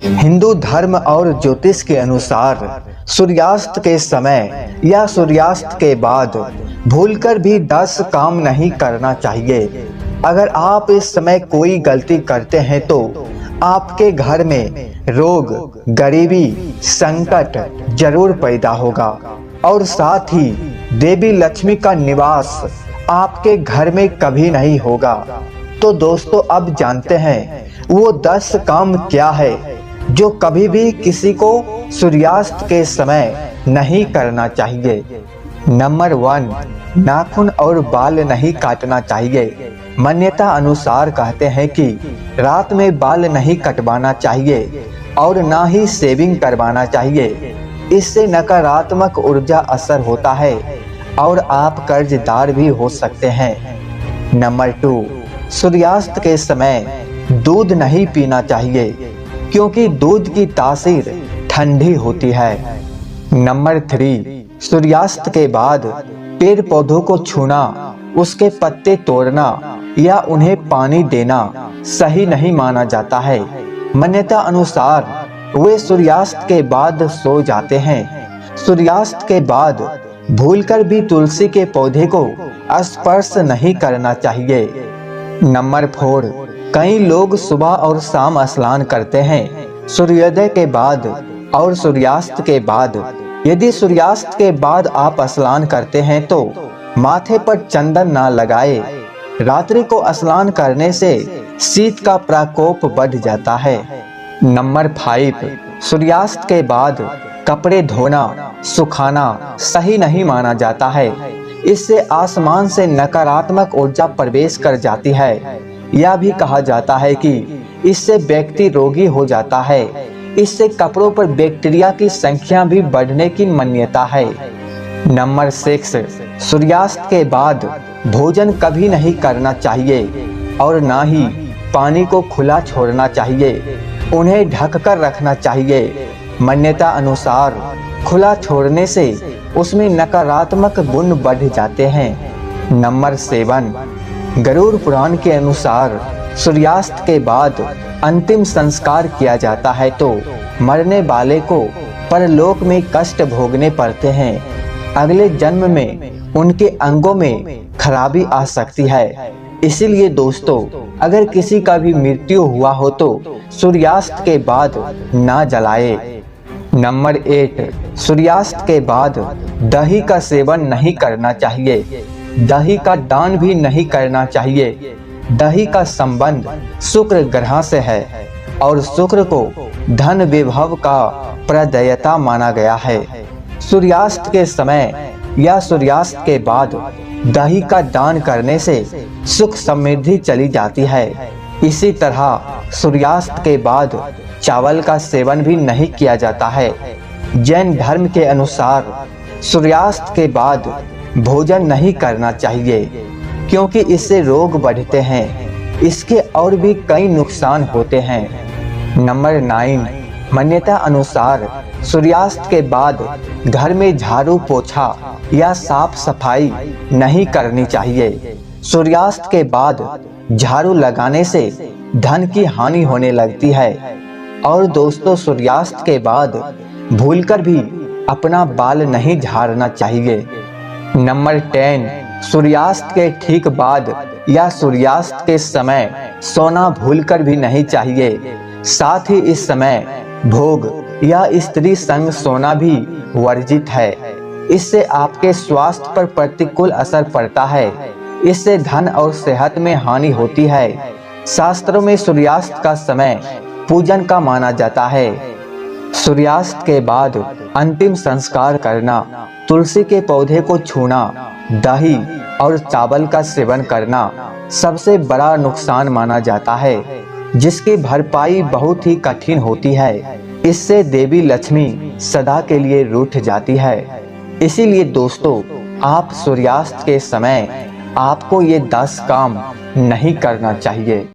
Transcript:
हिंदू धर्म और ज्योतिष के अनुसार सूर्यास्त के समय या सूर्यास्त के बाद भूलकर भी 10 काम नहीं करना चाहिए। अगर आप इस समय कोई गलती करते हैं तो आपके घर में रोग, गरीबी, संकट जरूर पैदा होगा और साथ ही देवी लक्ष्मी का निवास आपके घर में कभी नहीं होगा। तो दोस्तों, अब जानते हैं वो 10 काम क्या है जो कभी भी किसी को सूर्यास्त के समय नहीं करना चाहिए। नंबर 1, नाखून और बाल नहीं काटना चाहिए। मान्यता अनुसार कहते हैं कि रात में बाल नहीं कटवाना चाहिए और ना ही शेविंग करवाना चाहिए। इससे नकारात्मक ऊर्जा असर होता है और आप कर्जदार भी हो सकते हैं। नंबर 2, सूर्यास्त के समय दूध नहीं पीना चाहिए क्योंकि दूध की तासीर ठंडी होती है। नंबर 3, सूर्यास्त के बाद पेड़ पौधों को छूना, उसके पत्ते तोड़ना या उन्हें पानी देना सही नहीं माना जाता है। मान्यता अनुसार वे सूर्यास्त के बाद सो जाते हैं। सूर्यास्त के बाद भूलकर भी तुलसी के पौधे को स्पर्श नहीं करना चाहिए। नंबर 4, कई लोग सुबह और शाम स्नान करते हैं सूर्योदय के बाद और सूर्यास्त के बाद। यदि सूर्यास्त के बाद आप स्नान करते हैं तो माथे पर चंदन ना लगाए। रात्रि को स्नान करने से शीत का प्रकोप बढ़ जाता है। नंबर 5, सूर्यास्त के बाद कपड़े धोना, सुखाना सही नहीं माना जाता है। इससे आसमान से नकारात्मक ऊर्जा प्रवेश कर जाती है। यह भी कहा जाता है कि इससे व्यक्ति रोगी हो जाता है। इससे कपड़ों पर बैक्टीरिया की संख्या भी बढ़ने की मान्यता है। नंबर 6, सूर्यास्त के बाद भोजन कभी नहीं करना चाहिए और ना ही पानी को खुला छोड़ना चाहिए। उन्हें ढककर रखना चाहिए। मान्यता अनुसार खुला छोड़ने से उसमें नकारात्मक गुण बढ़ जाते हैं। नंबर 7, गरुड़ पुराण के अनुसार सूर्यास्त के बाद अंतिम संस्कार किया जाता है तो मरने वाले को परलोक में कष्ट भोगने पड़ते हैं। अगले जन्म में उनके अंगों में खराबी आ सकती है। इसीलिए दोस्तों, अगर किसी का भी मृत्यु हुआ हो तो सूर्यास्त के बाद ना जलाए। नंबर 8, सूर्यास्त के बाद दही का सेवन नहीं करना चाहिए। दही का दान भी नहीं करना चाहिए। दही का संबंध शुक्र ग्रह से है और शुक्र को धन विभव का प्रदायता माना गया है। सूर्यास्त के समय या सूर्यास्त के बाद दही का दान करने से सुख समृद्धि चली जाती है। इसी तरह सूर्यास्त के बाद चावल का सेवन भी नहीं किया जाता है। जैन धर्म के अनुसार सूर्यास्त के बाद भोजन नहीं करना चाहिए क्योंकि इससे रोग बढ़ते हैं। इसके और भी कई नुकसान होते हैं। नंबर 9, मान्यता अनुसार सूर्यास्त के बाद घर में झाड़ू पोछा या साफ सफाई नहीं करनी चाहिए। सूर्यास्त के बाद झाड़ू लगाने से धन की हानि होने लगती है। और दोस्तों, सूर्यास्त के बाद भूलकर भी अपना बाल नहीं झाड़ना चाहिए। नंबर 10, सूर्यास्त के ठीक बाद या सूर्यास्त के समय सोना भूलकर भी नहीं चाहिए। साथ ही इस समय भोग या स्त्री संग सोना भी वर्जित है। इससे आपके स्वास्थ्य पर प्रतिकूल असर पड़ता है। इससे धन और सेहत में हानि होती है। शास्त्रों में सूर्यास्त का समय पूजन का माना जाता है। सूर्यास्त के बाद अंतिम संस्कार करना, तुलसी के पौधे को छूना, दही और चावल का सेवन करना सबसे बड़ा नुकसान माना जाता है, जिसकी भरपाई बहुत ही कठिन होती है। इससे देवी लक्ष्मी सदा के लिए रूठ जाती है। इसीलिए दोस्तों, आप सूर्यास्त के समय आपको ये 10 काम नहीं करना चाहिए।